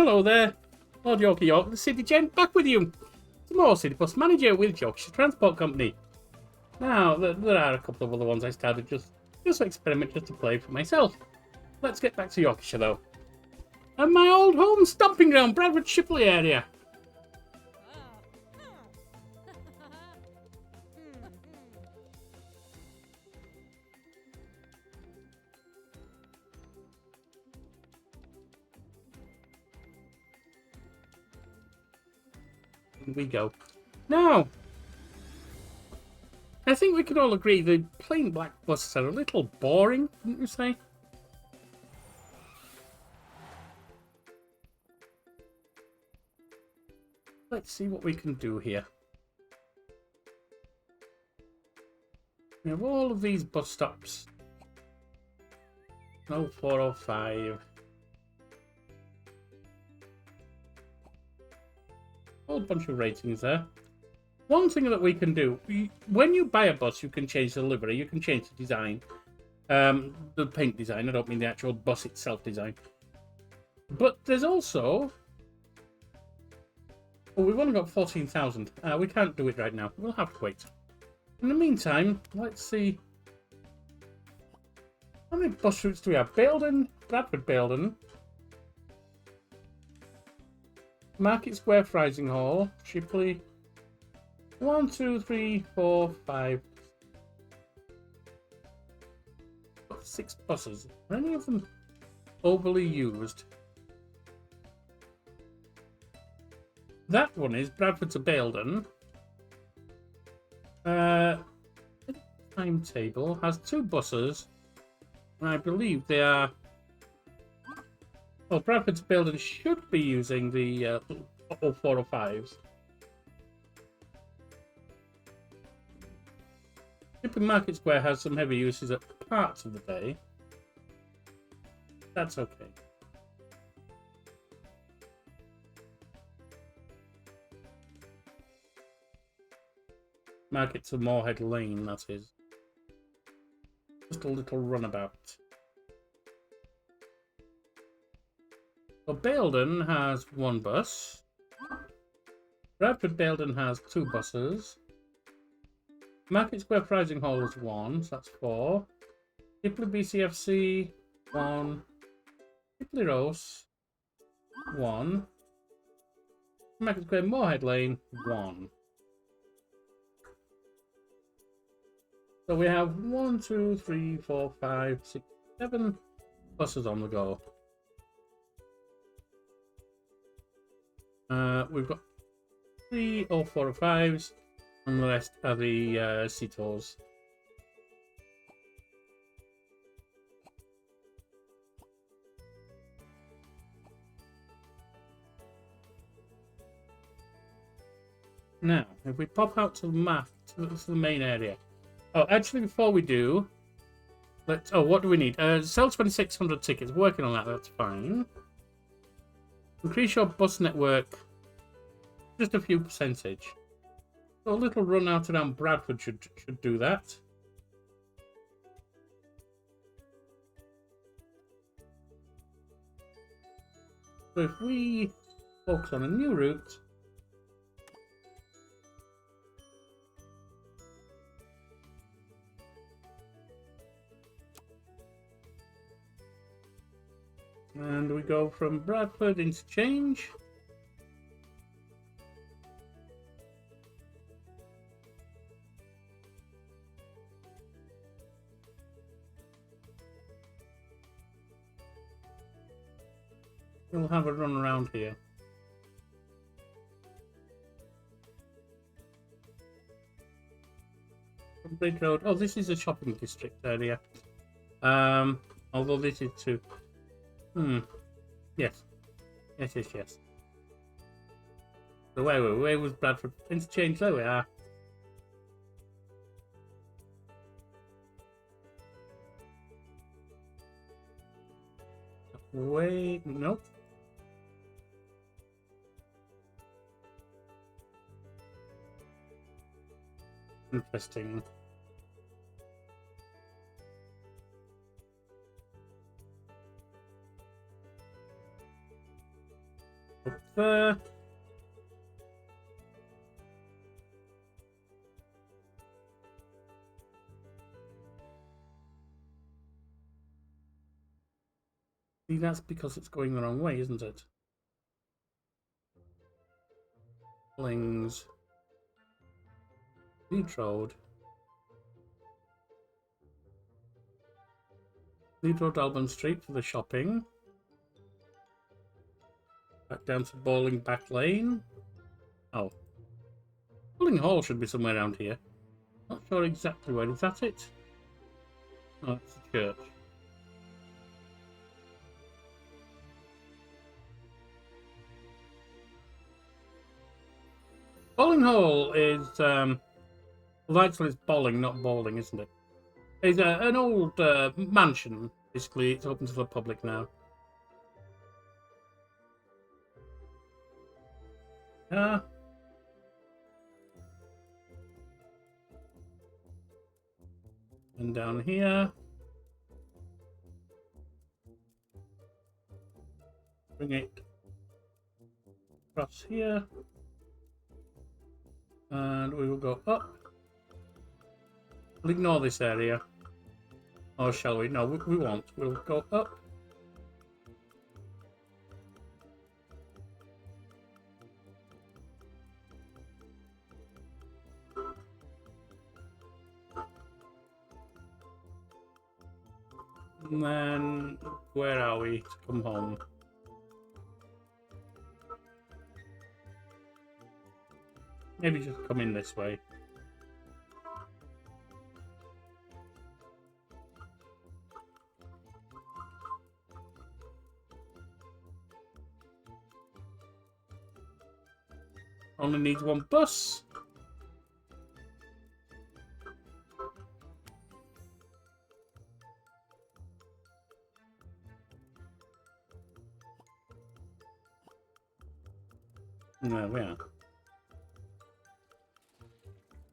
Hello there, Lord Yorkie York, the City Gent, back with you. Some more City Bus Manager with Yorkieshire Transport Company. Now, there are a couple of other ones I started just to experiment, just to play for myself. Let's get back to Yorkshire though. And my old home stomping ground, Bradford Shipley area. Here we go. Now, I think we can all agree the plain black buses are a little boring, wouldn't you say? Let's see what we can do here. We have all of these bus stops. No 405. Whole bunch of ratings there. One thing that we can do, when you buy a bus, you can change the livery, you can change the design. The paint design, I don't mean the actual bus itself design. But there's also... Oh, we've only got 14,000. We can't do it right now. We'll have to wait. In the meantime, let's see. How many bus routes do we have? Baildon, Bradford Baildon. Market Square, Frising Hall, Shipley. 1, 2, 3, 4, 5. 6 buses. Are any of them overly used? That one is Bradford to Baildon. Timetable has 2 buses. And I believe they are... Well, Bradford to Baildon should be using the 405s. Shipley Market Square has some heavy uses at parts of the day. That's okay. Market to Moorhead Lane, that is. Just a little runabout. So Baildon has 1 bus. Bradford Baildon has 2 buses. Market Square Frising Hall is 1, so that's 4. Shipley BCFC, 1. Shipley Rose, 1. Market Square Moorhead Lane, 1. So we have 1, 2, 3, 4, 5, 6, 7 buses on the go. We've got 3 405s, and the rest are the CTOs. Now, if we pop out to the map, to the main area. Oh, actually, before we do, let's. Oh, what do we need? Sell 2,600 tickets. Working on that. That's fine. Increase your bus network. Just a few percentage. So a little run out around Bradford should do that. So if we focus on a new route. And we go from Bradford Interchange. We'll have a run around here. From Bridge Road. Oh, this is a shopping district area. Although this is too. Yes. Yes. So where was Bradford Interchange? There we are. Wait, nope. Interesting. Up there. See, that's because it's going the wrong way, isn't it? Lings. Leeds Road. Leeds Road, Alban Street for the shopping. Back down to Bowling Back Lane. Oh. Bowling Hall should be somewhere around here. Not sure exactly where. Is that it? Oh, it's the church. Bowling Hall is, well, actually it's bowling, not bowling, isn't it? It's an old mansion, basically. It's open to the public now. And down here. Bring it across here. And we will go up. We'll ignore this area. Or shall we? No, we won't. We'll go up. And then, where are we to come home? Maybe just come in this way. Only needs one bus. There we are.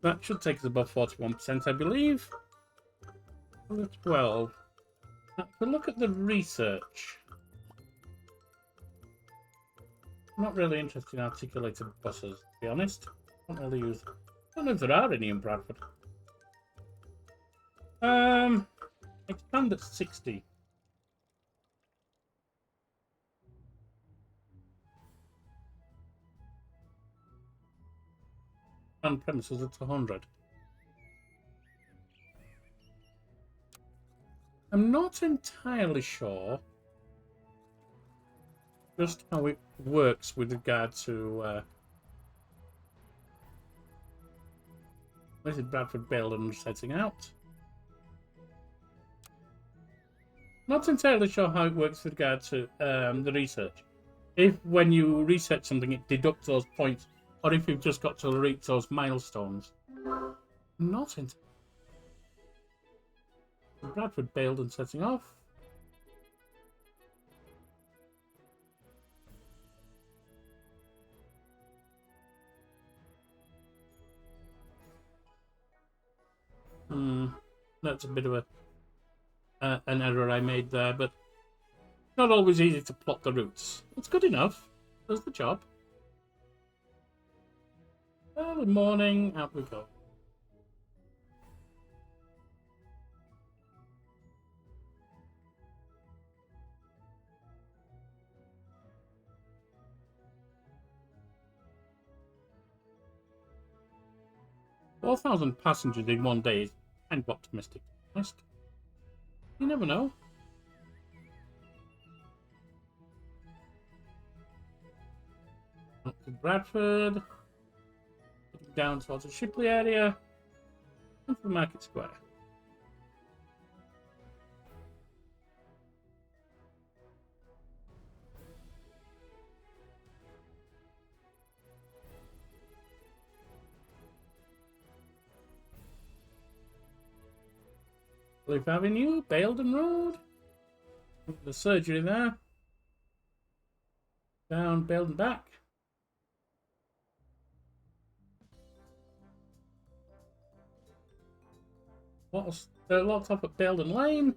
That should take us above 41%, I believe. 12. Now, if we look at the research, I'm not really interested in articulated buses, to be honest. I don't really use. I don't know if there are any in Bradford. Expand at 60. And premises at 100. I'm not entirely sure just how it works with regard to where's it Bradford Belden setting out? Not entirely sure how it works with regard to the research. If when you research something it deducts those points, or if you've just got to reach those milestones. Not entirely. Bradford Belden setting off. That's a bit of an error I made there, but not always easy to plot the routes. It's good enough. Does the job. Early morning, out we go. $4,000 passengers in one day is kind of optimistic. You never know. Up to Bradford. Down towards the Shipley area. And to the Market Square. Cliff Avenue, Baildon Road. The surgery there. Down Baildon back. Locked up at Baildon Lane.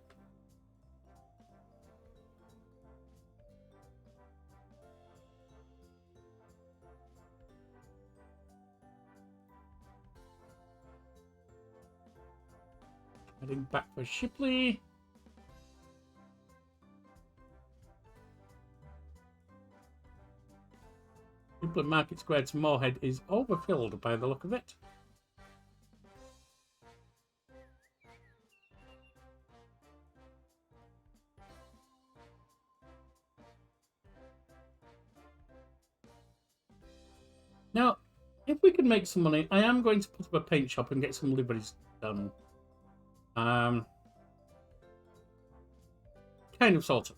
Heading back for Shipley. Shipley Market Square to Moorhead is overfilled by the look of it. Now, if we can make some money, I am going to put up a paint shop and get some liveries done. Kind of, sort of.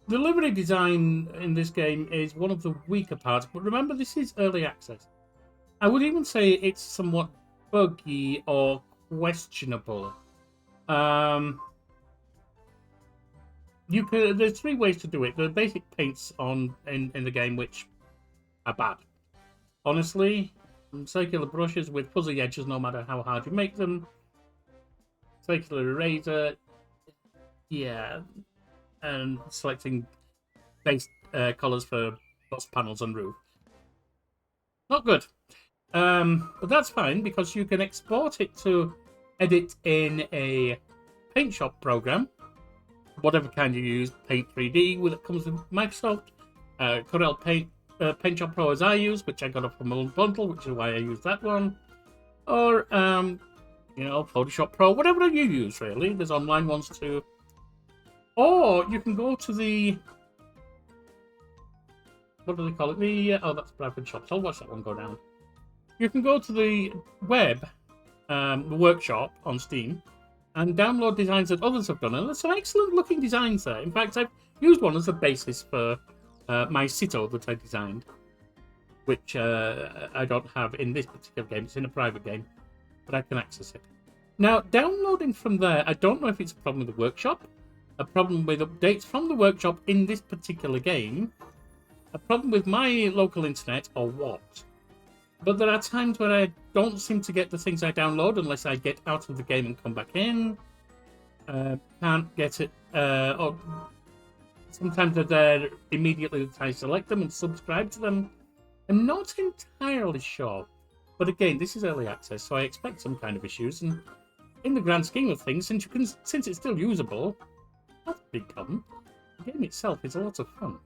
The livery design in this game is one of the weaker parts, but remember, this is early access. I would even say it's somewhat buggy or questionable. There's three ways to do it. The basic paints in the game, which are bad. Honestly, circular brushes with fuzzy edges, no matter how hard you make them. Circular eraser, yeah, and selecting base colours for bus panels and roof. Not good. But that's fine because you can export it to edit in a paint shop program, whatever kind you use, Paint 3D that comes with Microsoft, Corel Paint Shop Pro as I use, which I got off from a bundle, which is why I use that one, or Photoshop Pro, whatever you use really. There's online ones too, or you can go to the what do they call it? That's Bradford Shops. I'll watch that one go down. You can go to the web, the workshop on Steam, and download designs that others have done. And there's some excellent looking designs there. In fact, I've used one as a basis for my Cito that I designed, which I don't have in this particular game. It's in a private game, but I can access it. Now, downloading from there, I don't know if it's a problem with the workshop, a problem with updates from the workshop in this particular game, a problem with my local internet, or what. But there are times where I don't seem to get the things I download unless I get out of the game and come back in. Can't get it. Or sometimes they're there immediately that I select them and subscribe to them. I'm not entirely sure. But again, this is early access, so I expect some kind of issues. And in the grand scheme of things, since it's still usable, that's a big problem. The game itself is a lot of fun.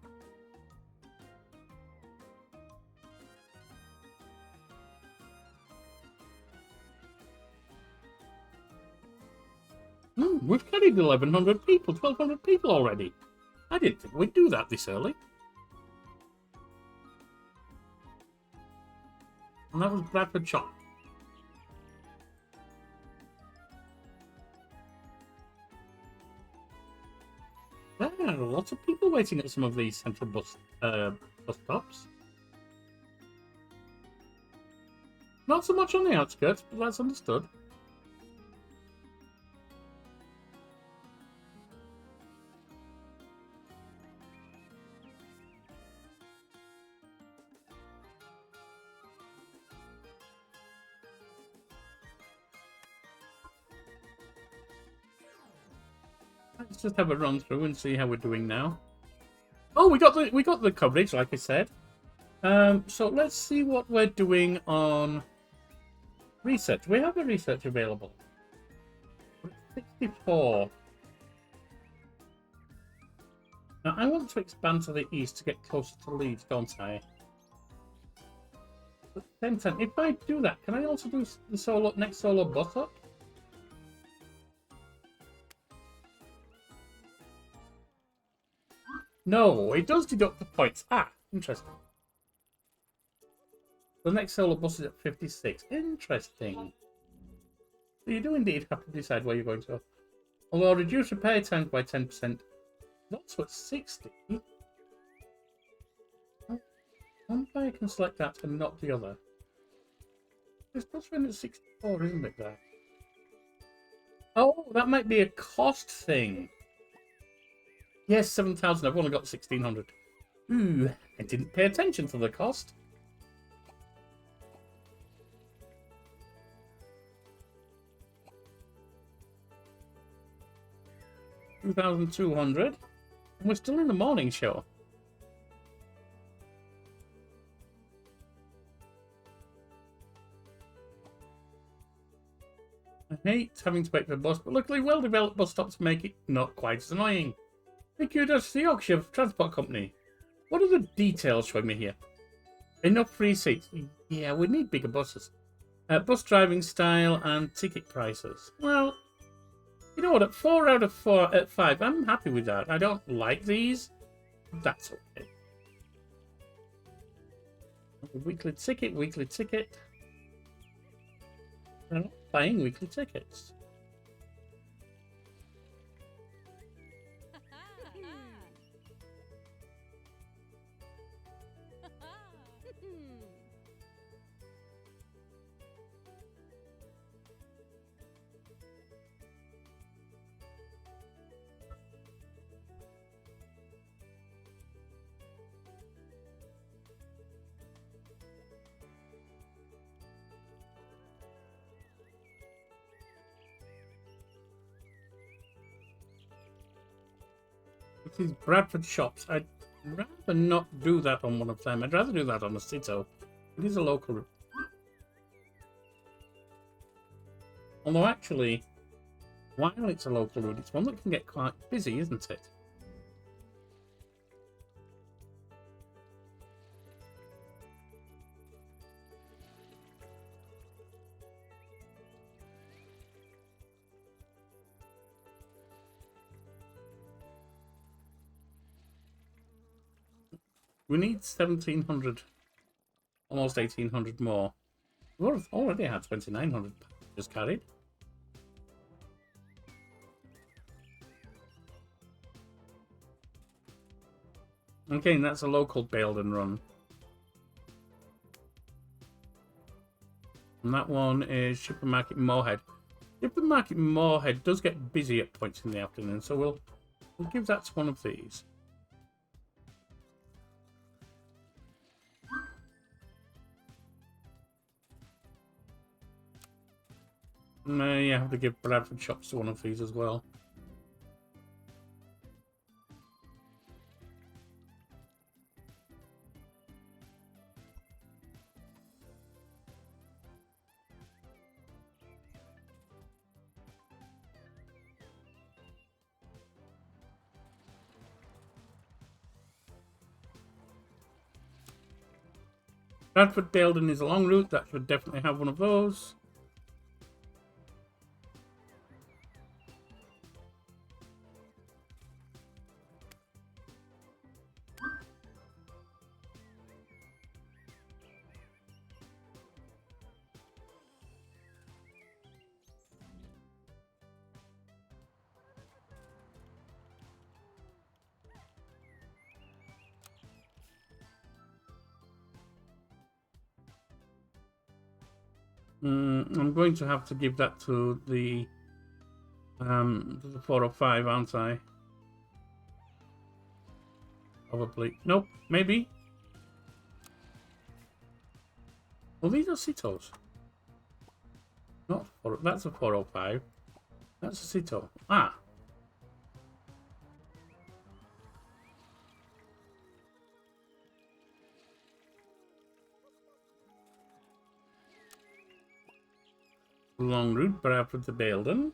We've carried 1,100 people, 1,200 people already. I didn't think we'd do that this early. And that was Bradford Shop. There are a lot of people waiting at some of these central bus stops. Not so much on the outskirts, but that's understood. Let's just have a run through and see how we're doing now. Oh, we got the coverage, like I said. So let's see what we're doing on research. We have a research available. 64. Now I want to expand to the east to get closer to Leeds, don't I? At the same time, if I do that, can I also do the next solo bus up? No, it does deduct the points. Ah, interesting. The next solo bus is at 56. Interesting. So you do indeed have to decide where you're going to go. Although reduce repair times by 10%. That's what 60. I wonder if I can select that and not the other. It's supposed to be at 64, isn't it, there? Oh, that might be a cost thing. Yes, 7,000. I've only got 1,600. Ooh, I didn't pay attention to the cost. $2,200. And we're still in the morning show. I hate having to wait for a bus, but luckily well-developed bus stops make it not quite as annoying. Thank you, that's the Yorkshire Transport Company. What are the details showing me here? Enough free seats. Yeah, we need bigger buses. Bus driving style and ticket prices. Well, you know what? At 4 out of 4 at 5, I'm happy with that. I don't like these. That's okay. Weekly ticket, weekly ticket. I'm not buying weekly tickets. These Bradford shops. I'd rather not do that on one of them. I'd rather do that on a Cito. It is a local route. Although actually, while it's a local route, it's one that can get quite busy, isn't it? We need 1,700, almost 1,800 more. We've already had 2,900 passengers carried. Okay, that's a local bailed and run. And that one is Supermarket Moorhead. Supermarket Moorhead does get busy at points in the afternoon, so we'll give that to one of these. You have to give Bradford shops to one of these as well. Bradford Baildon is a long route. That should definitely have one of those. I'm going to have to give that to the 405, aren't I? Probably. Nope, maybe. Well, these are Citos. Not four, that's a 405. That's a Cito. Ah. Long route, Bradford to Baildon.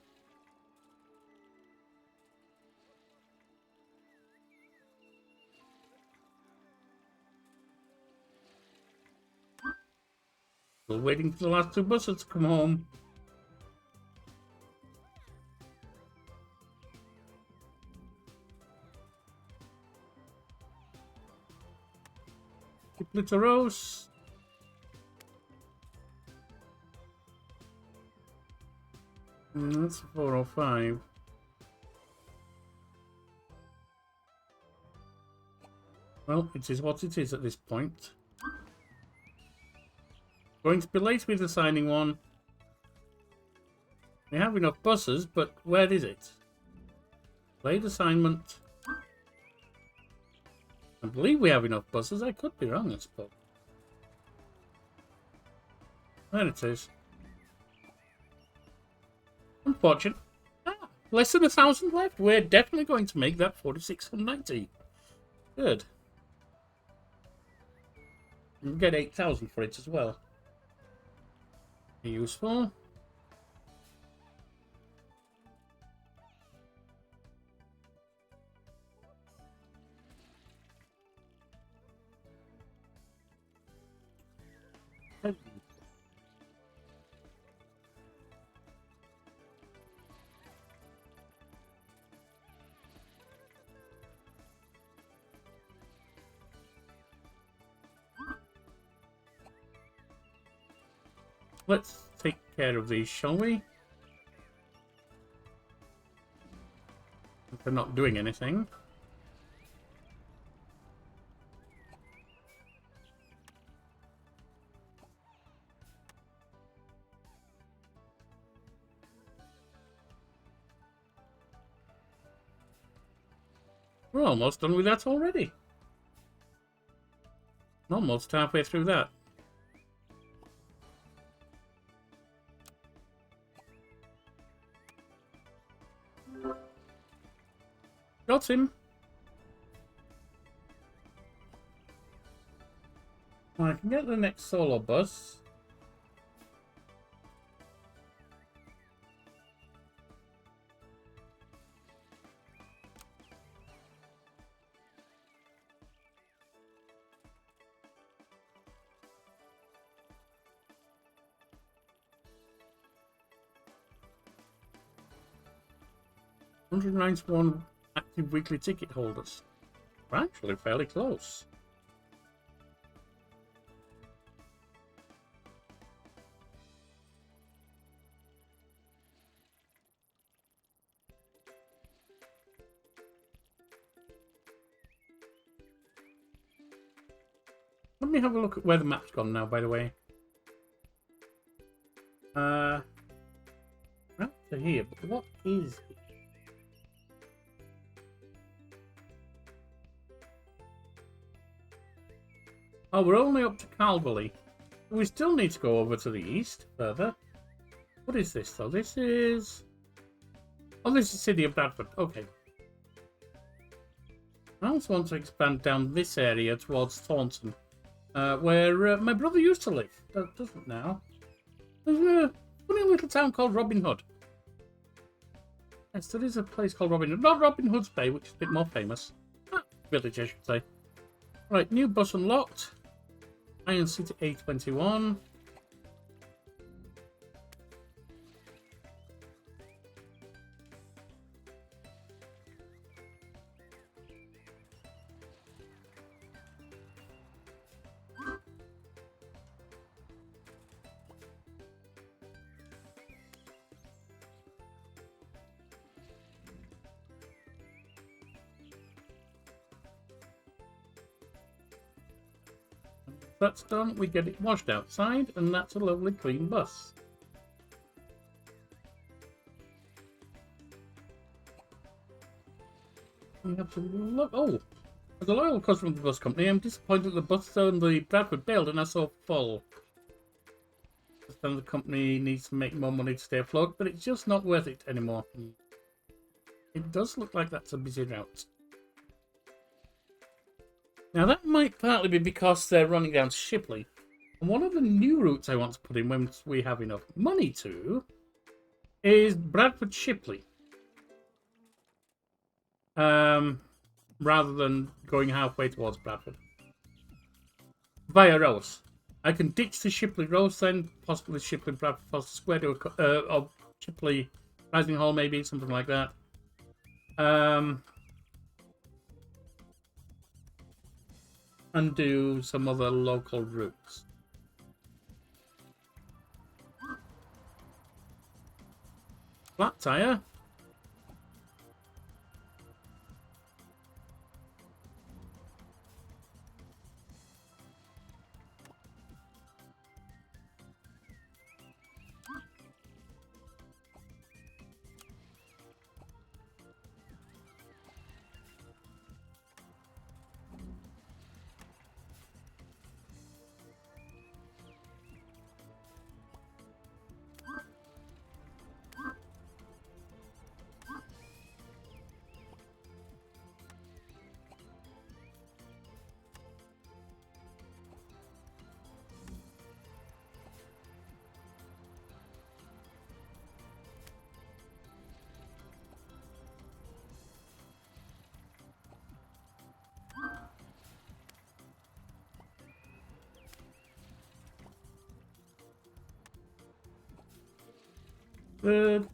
Still waiting for the last two buses to come home. Kipliteros. That's 405. Well, it is what it is at this point. Going to be late with assigning one. We have enough buses, but where is it? Late assignment. I believe we have enough buses. I could be wrong, I suppose. There it is. Unfortunate. Ah, less than 1,000 left. We're definitely going to make that 4,690. Good. We'll get 8,000 for it as well. Useful. Let's take care of these, shall we? If they're not doing anything. We're almost done with that already. Almost halfway through that. Got him. I can get the next solo bus. $191 active weekly ticket holders. We're actually fairly close. Let me have a look at where the map's gone now, by the way. Right to here, but what is it? Oh, we're only up to Calverley. We still need to go over to the east further. What is this, though? This is... Oh, this is City of Bradford. Okay. I also want to expand down this area towards Thornton, where my brother used to live. Doesn't now. There's a funny little town called Robin Hood. Yes, there is a place called Robin Hood. Not Robin Hood's Bay, which is a bit more famous. Village, I should say. Right, new bus unlocked. Iron City A21. That's done, we get it washed outside, and that's a lovely clean bus. We have to look. Oh, as a loyal customer of the bus company, I'm disappointed the bus on the Bradford bailed and are so full. Then the company needs to make more money to stay afloat, but it's just not worth it anymore. It does look like that's a busy route. Now that might partly be because they're running down to Shipley. And one of the new routes I want to put in once we have enough money to is Bradford Shipley. Rather than going halfway towards Bradford. Via Rose. I can ditch the Shipley Rose then, possibly Shipley Bradford Foster Square to or Shipley Rising Hall maybe, something like that. And do some other local routes. Flat tire. Good.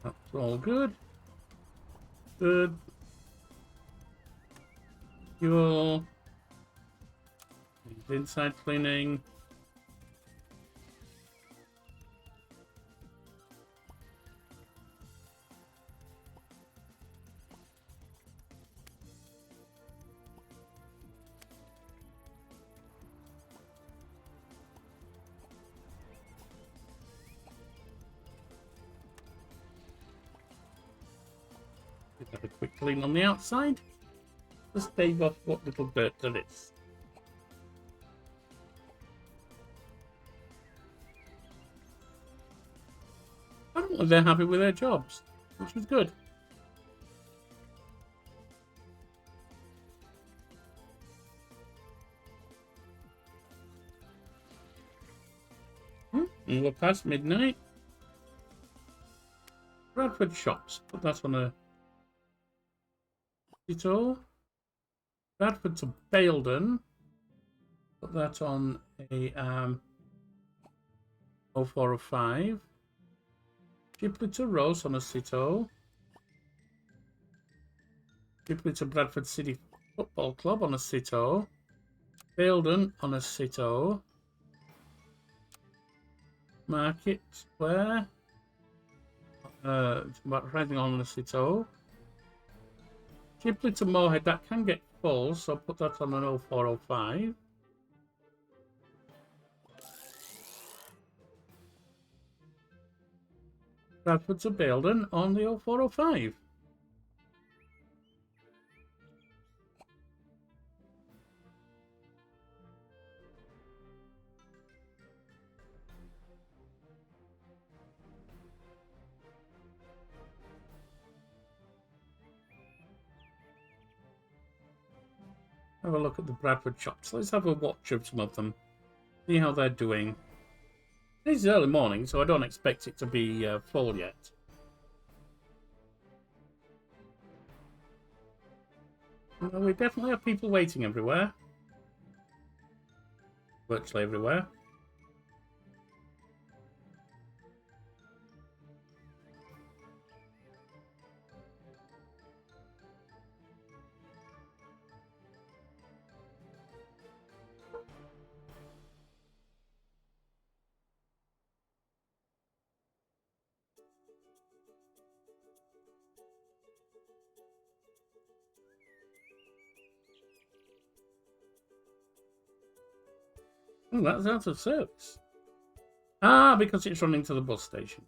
That's all good. Good. Fuel. Inside cleaning. Have a quick clean on the outside. Just stave off what little dirt there is. I don't know if they're happy with their jobs, which was good. And we're past midnight. Bradford shops. Put that on a Tito. Bradford to Baildon. Put that on a 0405. Chipley to Rose on a Cito. Chipley to Bradford City Football Club on a Cito. Baildon on a Cito. Market Square. Riding on a Cito. Chipley to Moorhead, that can get full, so put that on an 0405. Bradford to Baildon on the 0405. Have a look at the Bradford shops. Let's have a watch of some of them. See how they're doing. This is early morning, so I don't expect it to be full yet. Well, we definitely have people waiting everywhere. Virtually everywhere. Oh, that's out of service. Ah, because it's running to the bus station.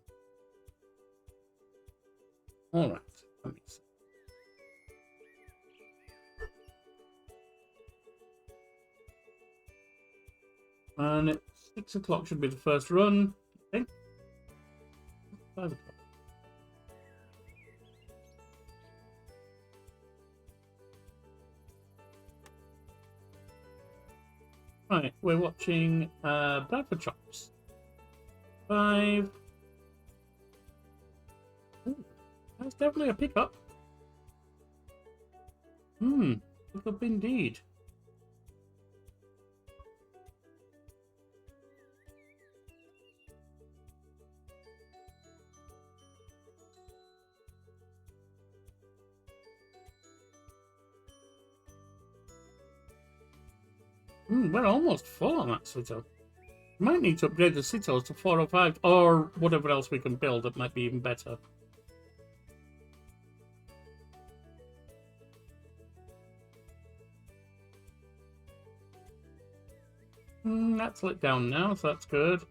All right. That makes sense. And it's 6 o'clock should be the first run. Okay. 5 o'clock. Right, we're watching Bradford Shops. 5. Ooh, that's definitely a pickup. Pickup indeed. We're almost full on that Cito. We might need to upgrade the Citos to 405 or whatever else we can build that might be even better. That's lit down now, so that's good.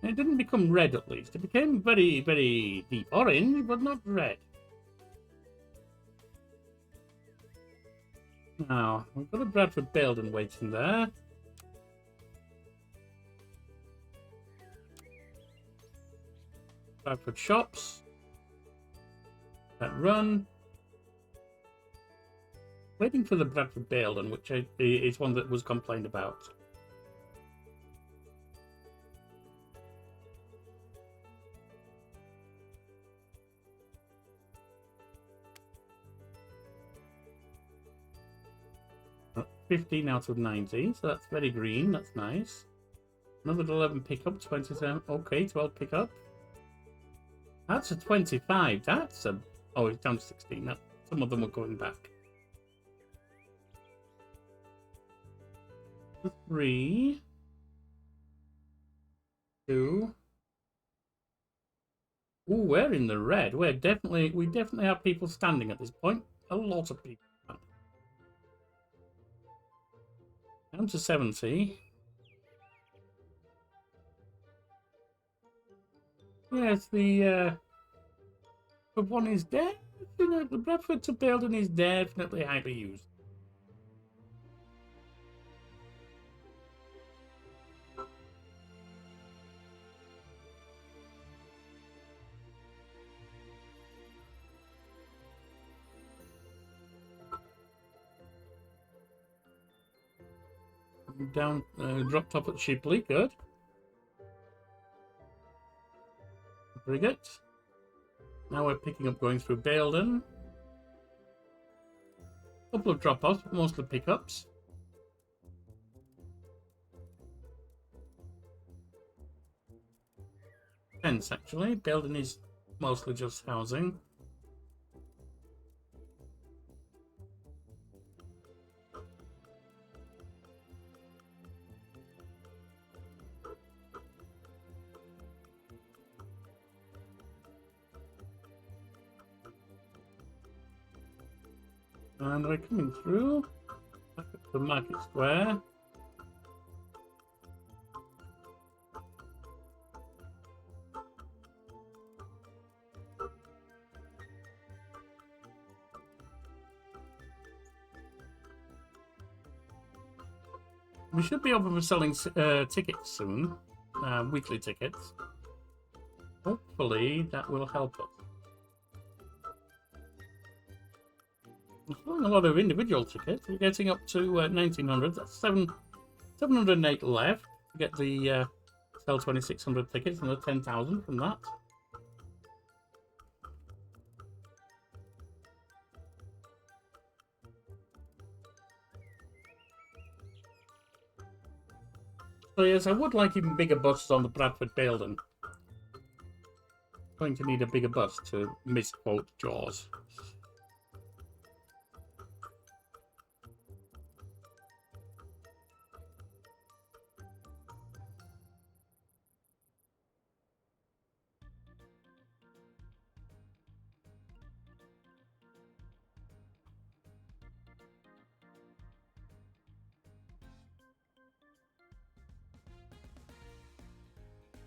It didn't become red at least. It became very, very deep orange, but not red. Now, we've got a Bradford Baildon waiting there. Bradford Shops. That run. Waiting for the Bradford Baildon, which is one that was complained about. 15 out of 90, so that's very green. That's nice. Another 11 pickup, 27. Okay, 12 pickup. That's a 25. That's a... Oh, it's down to 16. That, some of them are going back. 3, 2. Ooh, we're in the red. We definitely have people standing at this point. A lot of people. Down to 70. Yes, the one is definitely, the Bradford to Building is definitely highly used. Down, dropped off at Shipley, good. Very good. Now we're picking up going through Baildon. Couple of drop-offs, but mostly pickups. Fence, actually. Baildon is mostly just housing. And we're coming through back up to the Market Square. We should be open for selling tickets soon, weekly tickets. Hopefully that will help us. We're selling a lot of individual tickets. We're getting up to 1900. That's 708 left to get the sell 2600 tickets, another 10,000 from that. So yes, I would like even bigger buses on the Bradford Baildon. Going to need a bigger bus to misquote Jaws.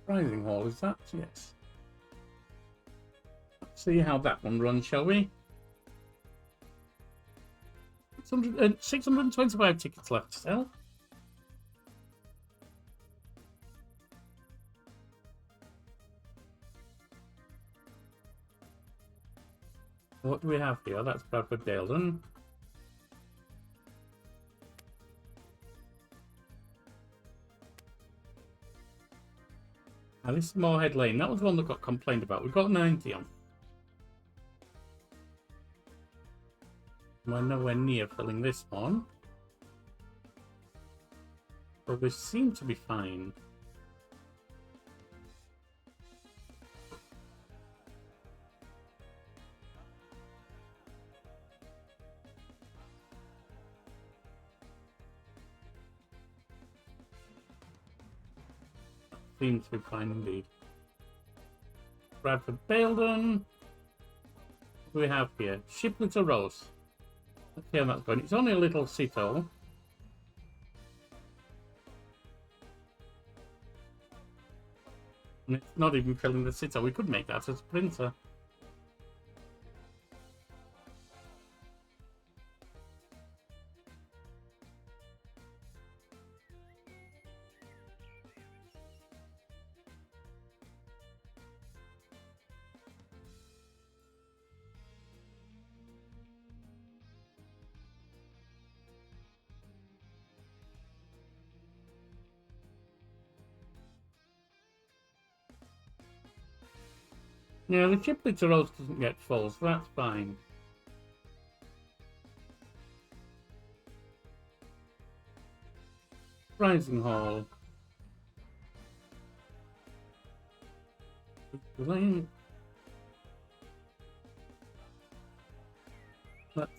Rising Hall, is that? Yes. Let's see how that one runs, shall we? 625 tickets left to sell. What do we have here? That's Bradford Baildon. Now this is Moorhead Lane. That was the one that got complained about. We've got 90 on. We're nowhere near filling this one. But we seem to be fine. Seems to be fine indeed. Bradford Baildon. What do we have here? Shipley to Rose. Let's see how that's going. It's only a little Cito. And it's not even filling the Cito. We could make that a Sprinter. Yeah, the Shipley to Rose doesn't get full, so that's fine. Rising Hall. Lane. Let's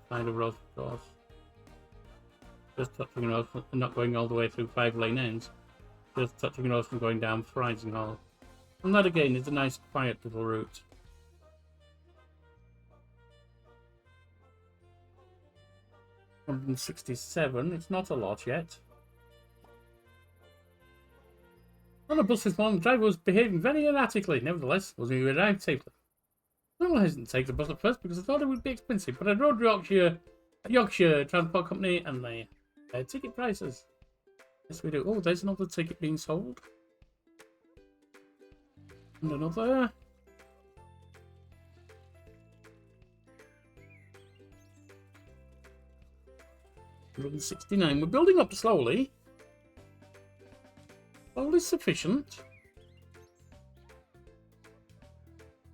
find a road, of course. Just touching roads and not going all the way through 5-lane ends. Just touching roads and going down Rising Hall. And that again is a nice quiet little route. $167, it's not a lot yet. On the bus this morning, the driver was behaving very erratically. Nevertheless, we arrived safely. I was hesitant to take the bus at first because I thought it would be expensive, but I rode Yorkieshire Transport Company and they ticket prices. Yes, we do. Oh, there's another ticket being sold. And another. $169. We're building up slowly. Slowly sufficient.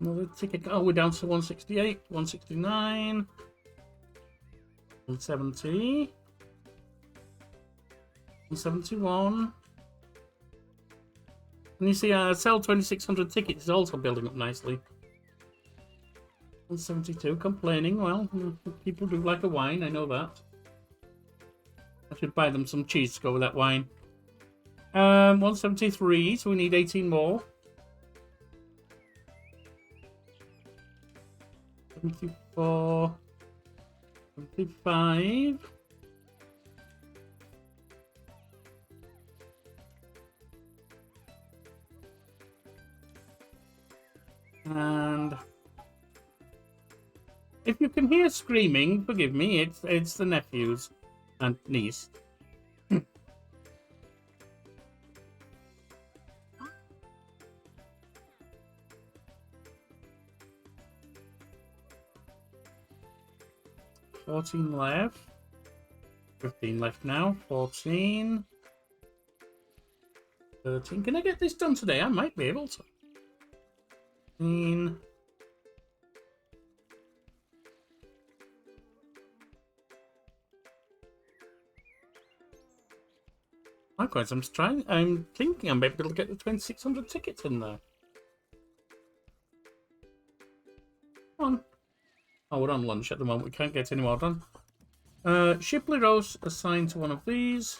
Another ticket. Oh, we're down to 168, 169, 170, 171. And you see our sell 2,600 tickets is also building up nicely. 172, complaining. Well, people do like a wine, I know that. I should buy them some cheese to go with that wine. 173, so we need 18 more. 74, 75. And if you can hear screaming, forgive me, it's the nephews and niece. $14 left. 15 left now. 14. 13. Can I get this done today? I might be able to. 15. Likewise, I'm thinking I might be able to get the 2,600 tickets in there. Come on. Oh, we're on lunch at the moment. We can't get any more done. Shipley roast assigned to one of these.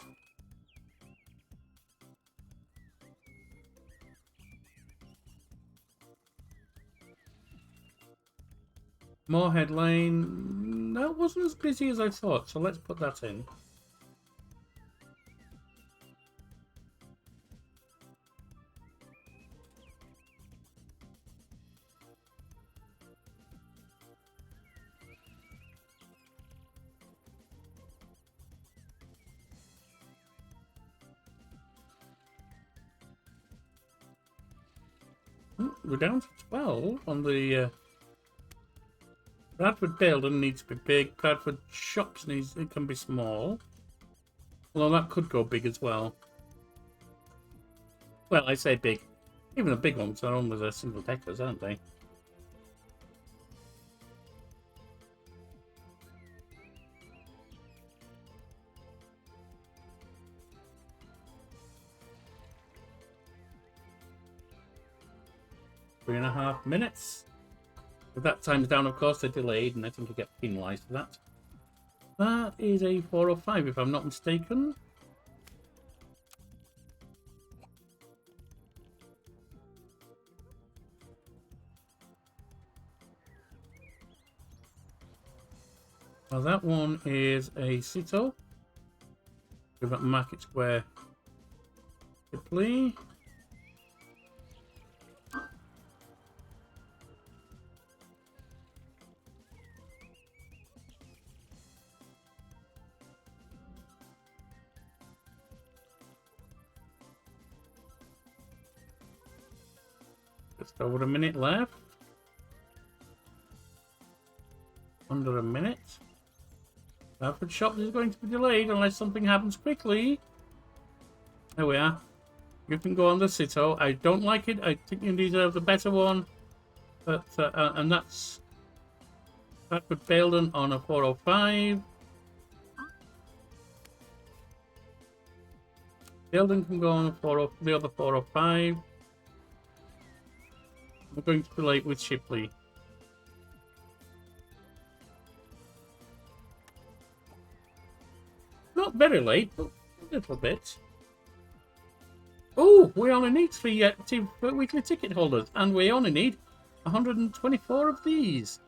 Moorhead Lane. That wasn't as busy as I thought, so let's put that in. We're down to 12 on the Bradford Daleton needs to be big. Bradford Shops it can be small. Although that could go big as well. Well, I say big. Even the big ones are on with their single deckers, aren't they? Three and a half minutes. If that time's down, of course, they're delayed, and I think you get penalised for that. That is a 405, if I'm not mistaken. Well, that one is a Cito. We've got Market Square. Ripley. Just over a minute left. Under a minute. Bradford Shops is going to be delayed unless something happens quickly. There we are. You can go on the Cito. I don't like it. I think you deserve the better one. But and that's That put Baildon on a 405. Baildon can go on a the other 405. We're going to be late with Shipley. Not very late, but a little bit. Oh, we only need 3 weekly ticket holders, and we only need 124 of these.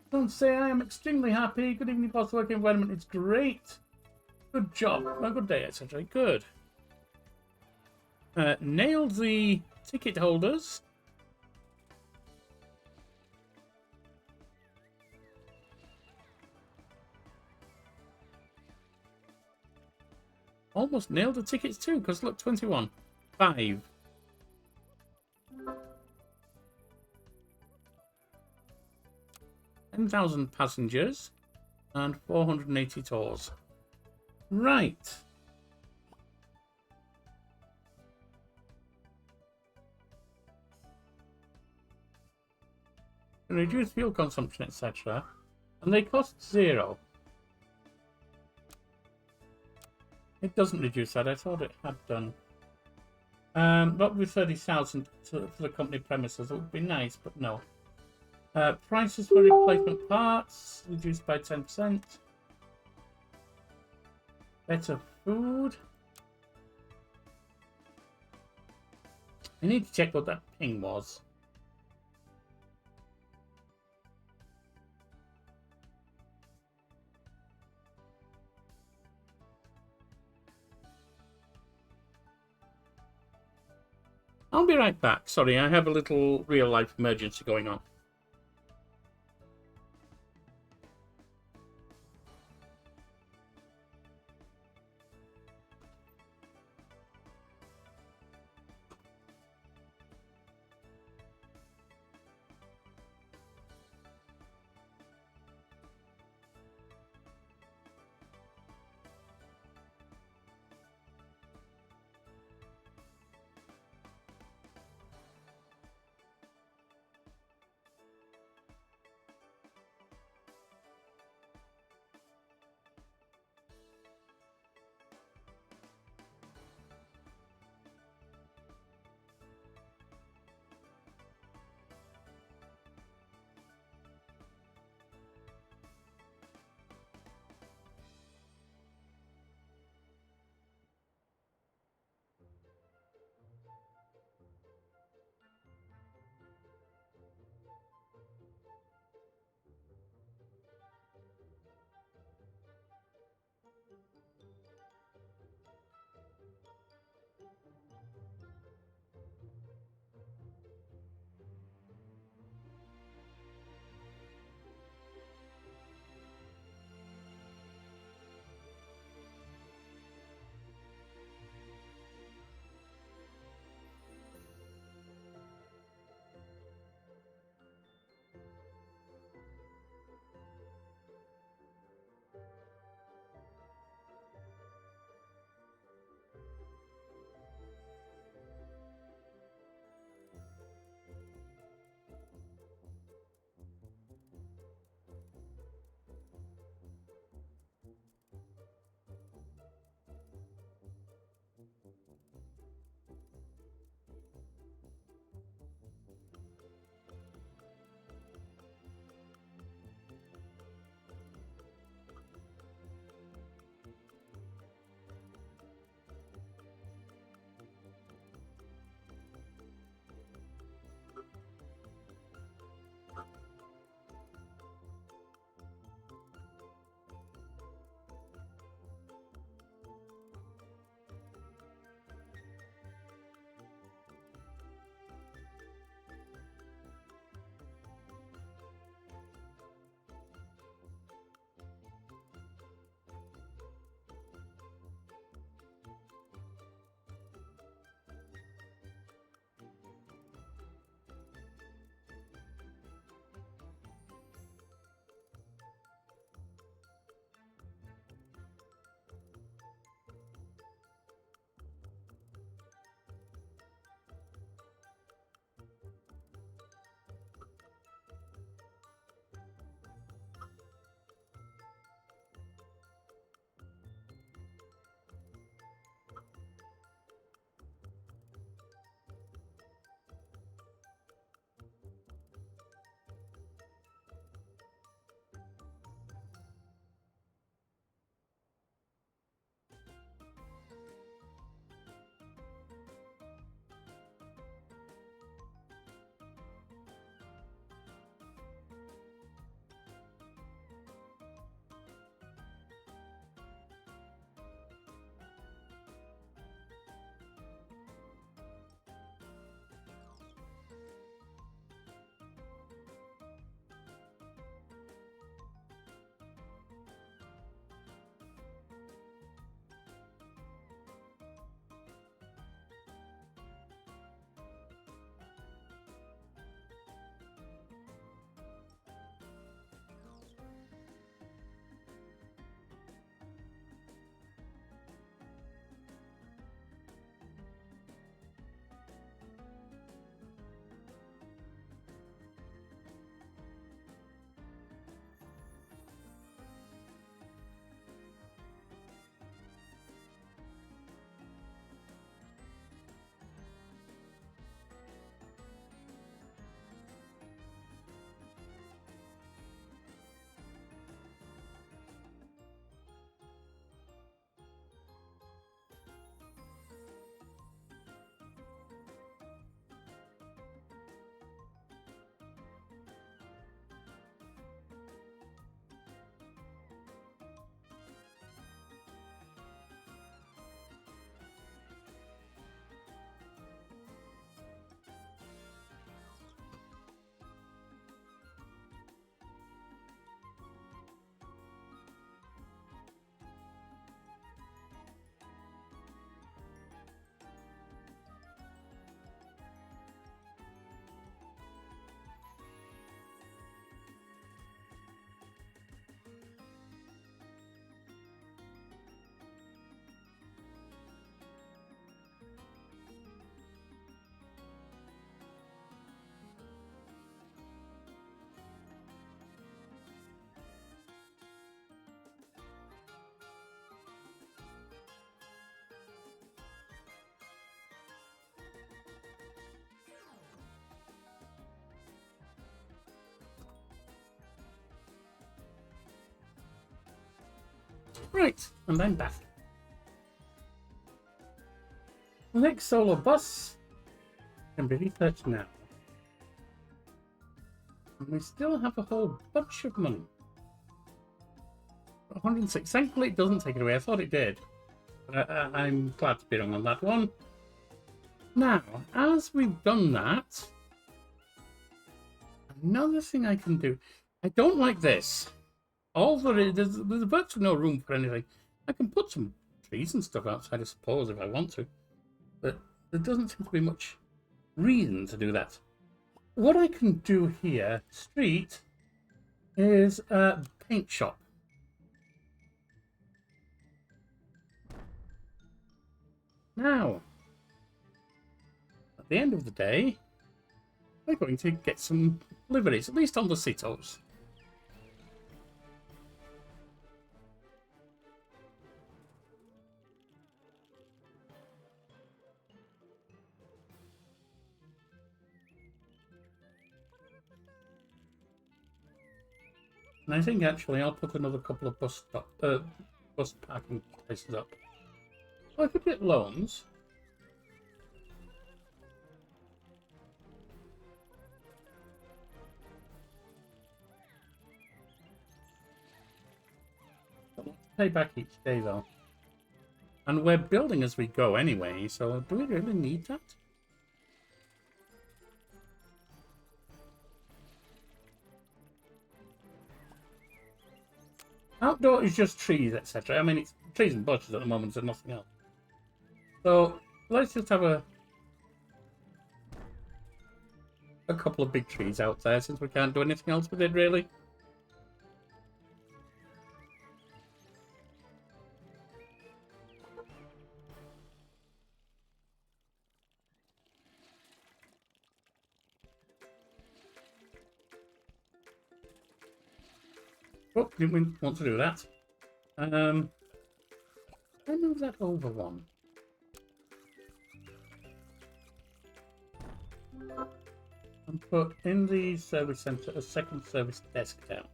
Don't say I am extremely happy. Good evening, boss. Work environment is great. Good job. A good day, etc. Good. Nailed the ticket holders. Almost nailed the tickets too, because look, 21. 5. 10,000 passengers and 480 tours. Right. Reduce fuel consumption, etc. And they cost 0. It doesn't reduce that. I thought it had done. Not with 30,000 for the company premises. It would be nice, but no. Prices for replacement parts reduced by 10%. Better food. I need to check what that ping was. I'll be right back. Sorry, I have a little real-life emergency going on. Right, and I'm back. The next solo bus can be researched now. And we still have a whole bunch of money. 106. Thankfully, it doesn't take it away. I thought it did. But I'm glad to be wrong on that one. Now, as we've done that, another thing I can do. I don't like this. All there's virtually no room for anything. I can put some trees and stuff outside, I suppose, if I want to. But there doesn't seem to be much reason to do that. What I can do here, street, is a paint shop. Now, at the end of the day, we're going to get some liveries, at least on the Citos. And I think actually I'll put another couple of bus parking places up. Well, I could get loans. I'll pay back each day though. And we're building as we go anyway, so do we really need that? Outdoor is just trees, etc. I mean, it's trees and bushes at the moment, so nothing else. So let's just have a couple of big trees out there, since we can't do anything else with it, really. Oh, didn't we want to do that? I move that over one. And put in the service centre a second service desk down.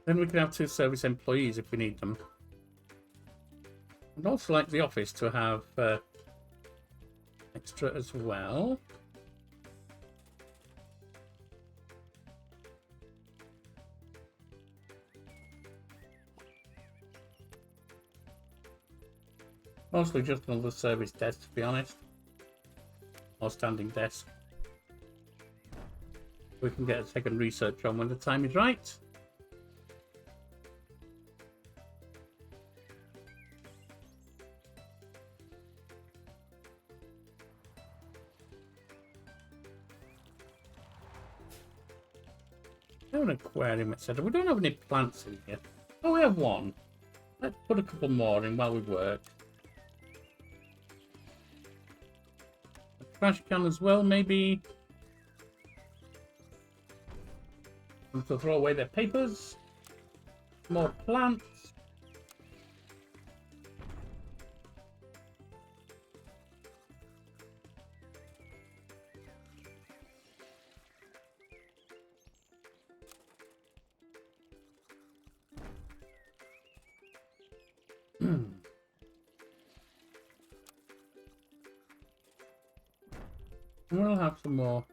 Then we can have 2 service employees if we need them. I'd also like the office to have extra as well. Mostly just another service desk, to be honest. Or standing desk. We can get a second research on when the time is right. An aquarium, etc. We don't have any plants in here. Oh, we have one. Let's put a couple more in while we work. A trash can as well, maybe. And to throw away their papers. More plants. We'll have some more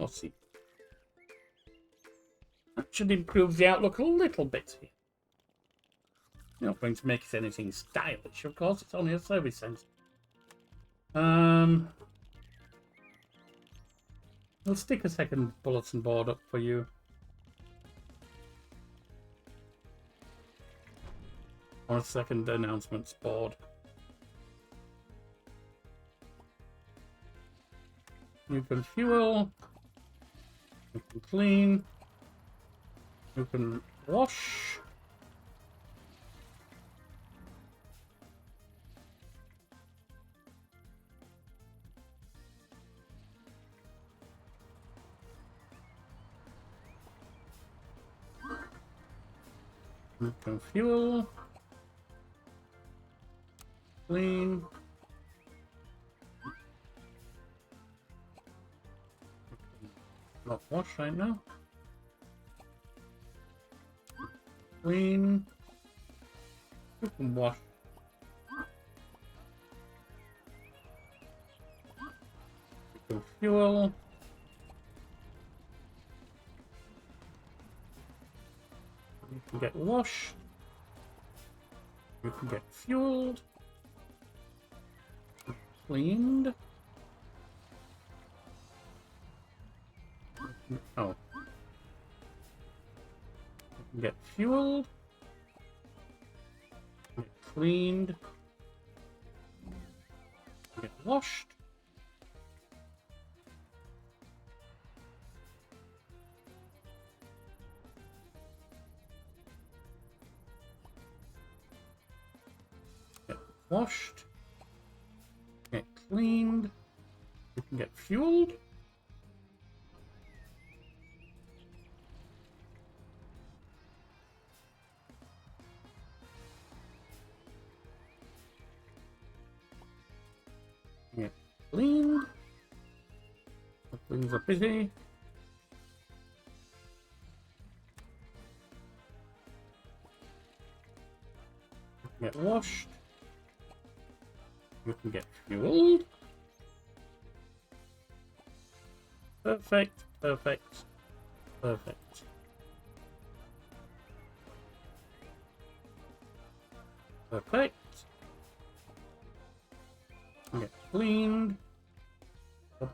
seeds. That should improve the outlook a little bit here. Not going to make it anything stylish, of course. It's only a service centre. We'll stick a second bulletin board up for you. Or a second announcements board. You can fuel. You can clean. You can wash. You can fuel. Clean. Not wash right now. Clean. You can wash. You can fuel. You can get washed. You can get fueled. Cleaned. Oh. You can get fueled. Get cleaned. Get washed. Get washed. Get cleaned. You can get fueled. Get cleaned. Things are busy. Get washed. You can get fueled. Perfect, perfect, perfect. Perfect. Get cleaned.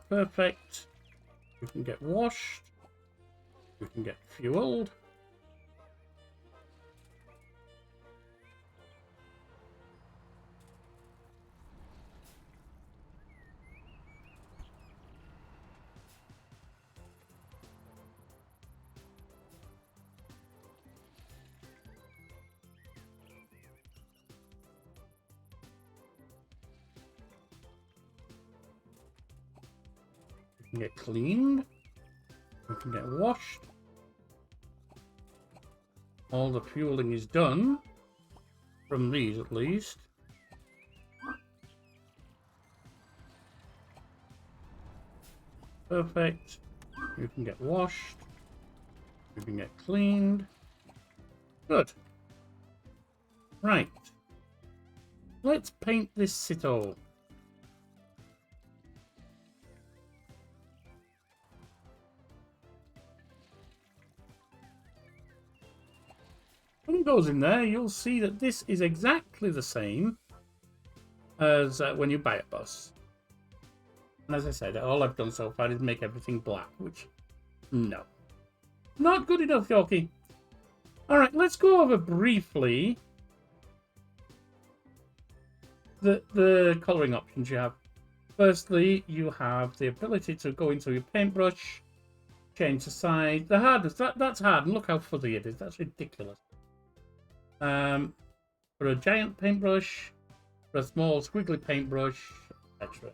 Perfect. You can get washed. You can get fueled. You can get cleaned. You can get washed. All the fueling is done. From these, at least. Perfect. You can get washed. You can get cleaned. Good. Right. Let's paint this cito. When it goes in there, you'll see that this is exactly the same as when you buy a bus. And as I said, all I've done so far is make everything black, which, no. Not good enough, Yorkie. Alright, let's go over briefly the colouring options you have. Firstly, you have the ability to go into your paintbrush, change the size. The hardness, that's hard, and look how fuzzy it is. That's ridiculous. For a giant paintbrush, for a small squiggly paintbrush, etc.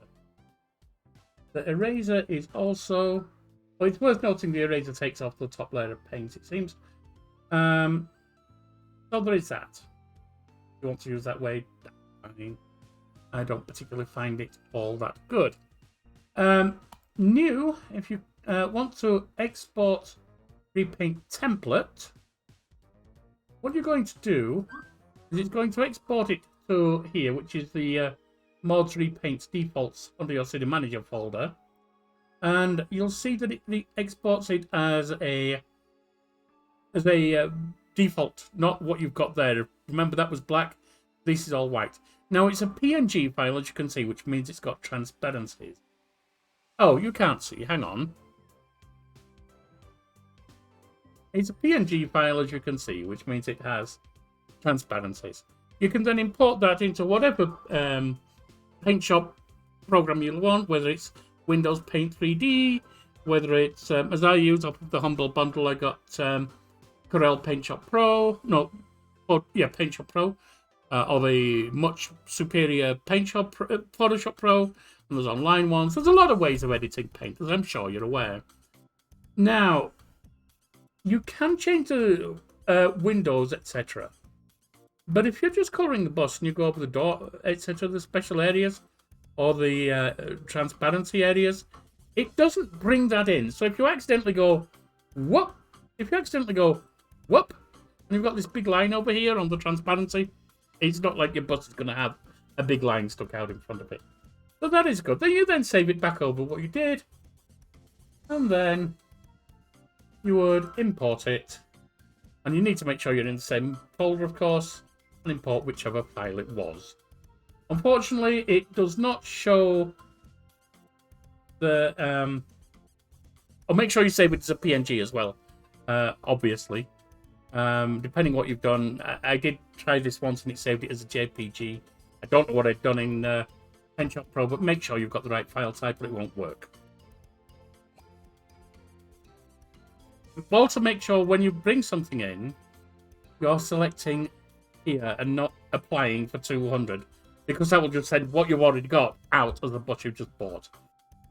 The eraser is also... Well, it's worth noting the eraser takes off the top layer of paint, it seems. So there is that. If you want to use that way, I mean, I don't particularly find it all that good. New, if you want to export repaint template, what you're going to do is it's going to export it to here, which is the mods repaints defaults under your City Manager folder, and you'll see that it exports it as a default, not what you've got there. Remember that was black. This is all white. Now it's a PNG file, as you can see, which means it's got transparencies. Oh, you can't see. Hang on. It's a PNG file, as you can see, which means it has transparencies. You can then import that into whatever paint shop program you'll want, whether it's Windows Paint 3D, whether it's, as I use, off of the Humble Bundle, I got Corel Paint Shop Pro. No, oh, yeah, Paint Shop Pro. Or the much superior Paint Shop Photoshop Pro. And there's online ones. There's a lot of ways of editing paint, as I'm sure you're aware. Now, you can change the windows, etc. But if you're just colouring the bus and you go over the door, etc., the special areas or the transparency areas, it doesn't bring that in. So if you accidentally go, whoop, if you accidentally go, whoop, and you've got this big line over here on the transparency, it's not like your bus is going to have a big line stuck out in front of it. So that is good. Then you then save it back over what you did, and then you would import it. And you need to make sure you're in the same folder, of course, and import whichever file it was. Unfortunately, it does not show the... Oh, make sure you save it as a PNG as well, obviously. Depending what you've done. I did try this once and it saved it as a JPG. I don't know what I'd done in PenShop Pro, but make sure you've got the right file type or it won't work. Also, make sure when you bring something in, you're selecting here and not applying for 200, because that will just send what you've already got out as the bus you've just bought.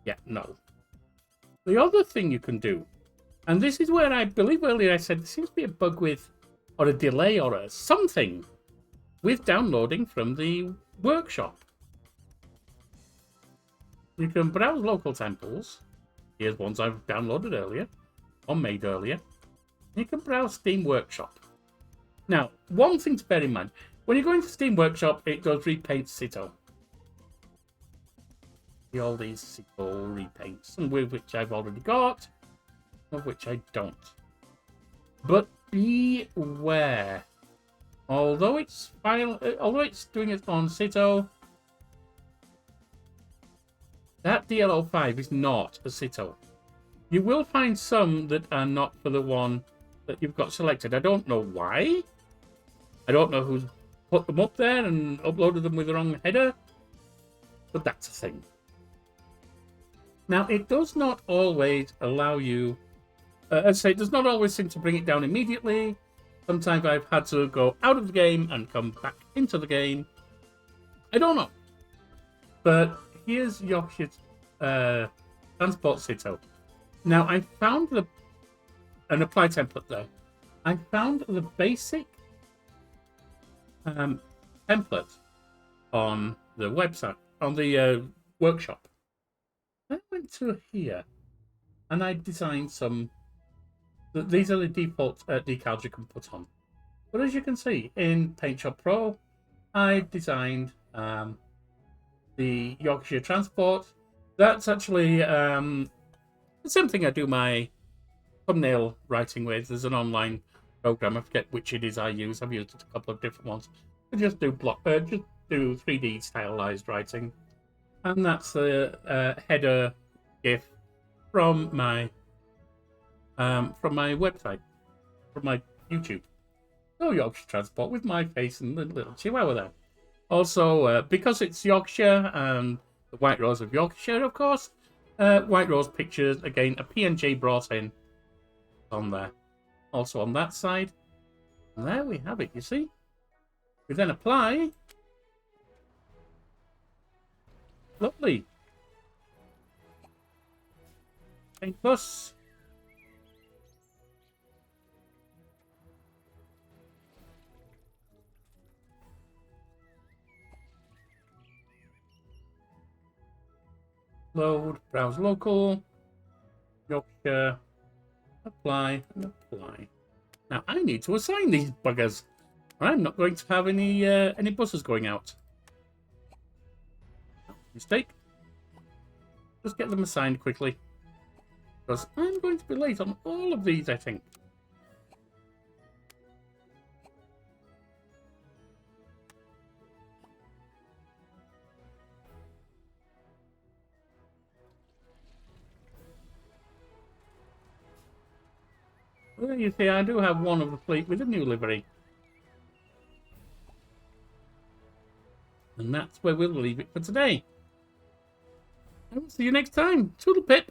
Yeah, no. The other thing you can do, and this is where I believe earlier I said there seems to be a bug with, or a delay, or a something with downloading from the workshop. You can browse local temples. Here's ones I've downloaded earlier, or made earlier. You can browse Steam Workshop. Now, one thing to bear in mind, when you go into Steam Workshop, it does repaint Cito. All these Cito repaints, some with which I've already got, of which I don't. But beware. Although it's doing it on Cito, that DL05 is not a Cito. You will find some that are not for the one that you've got selected. I don't know why. I don't know who's put them up there and uploaded them with the wrong header, but that's a thing. Now, it does not always allow you, as I say, it does not always seem to bring it down immediately. Sometimes I've had to go out of the game and come back into the game. I don't know. But here's Yorkshire Transport Cito. Now, I found an apply template there. I found the basic template on the website, on the workshop. I went to here and I designed some. These are the default decals you can put on. But as you can see, in PaintShop Pro, I designed the Yorkshire Transport. That's actually the same thing I do my thumbnail writing with. There's an online program. I forget which it is I use. I've used a couple of different ones. I just do just do 3D stylized writing, and that's the header GIF from my website, from my YouTube. So Yorkshire Transport with my face and the little chihuahua there. Also, because it's Yorkshire and the White Rose of Yorkshire, of course, White Rose pictures, again, a PNG brought in on there. Also on that side. And there we have it, you see. We then apply. Lovely. Paint bus. Load, browse local, Yorkshire, apply, and apply. Now I need to assign these buggers. I'm not going to have any buses going out. Mistake. Just get them assigned quickly, because I'm going to be late on all of these, I think. Well, you see, I do have one of the fleet with a new livery. And that's where we'll leave it for today. I will see you next time. Toodle pip.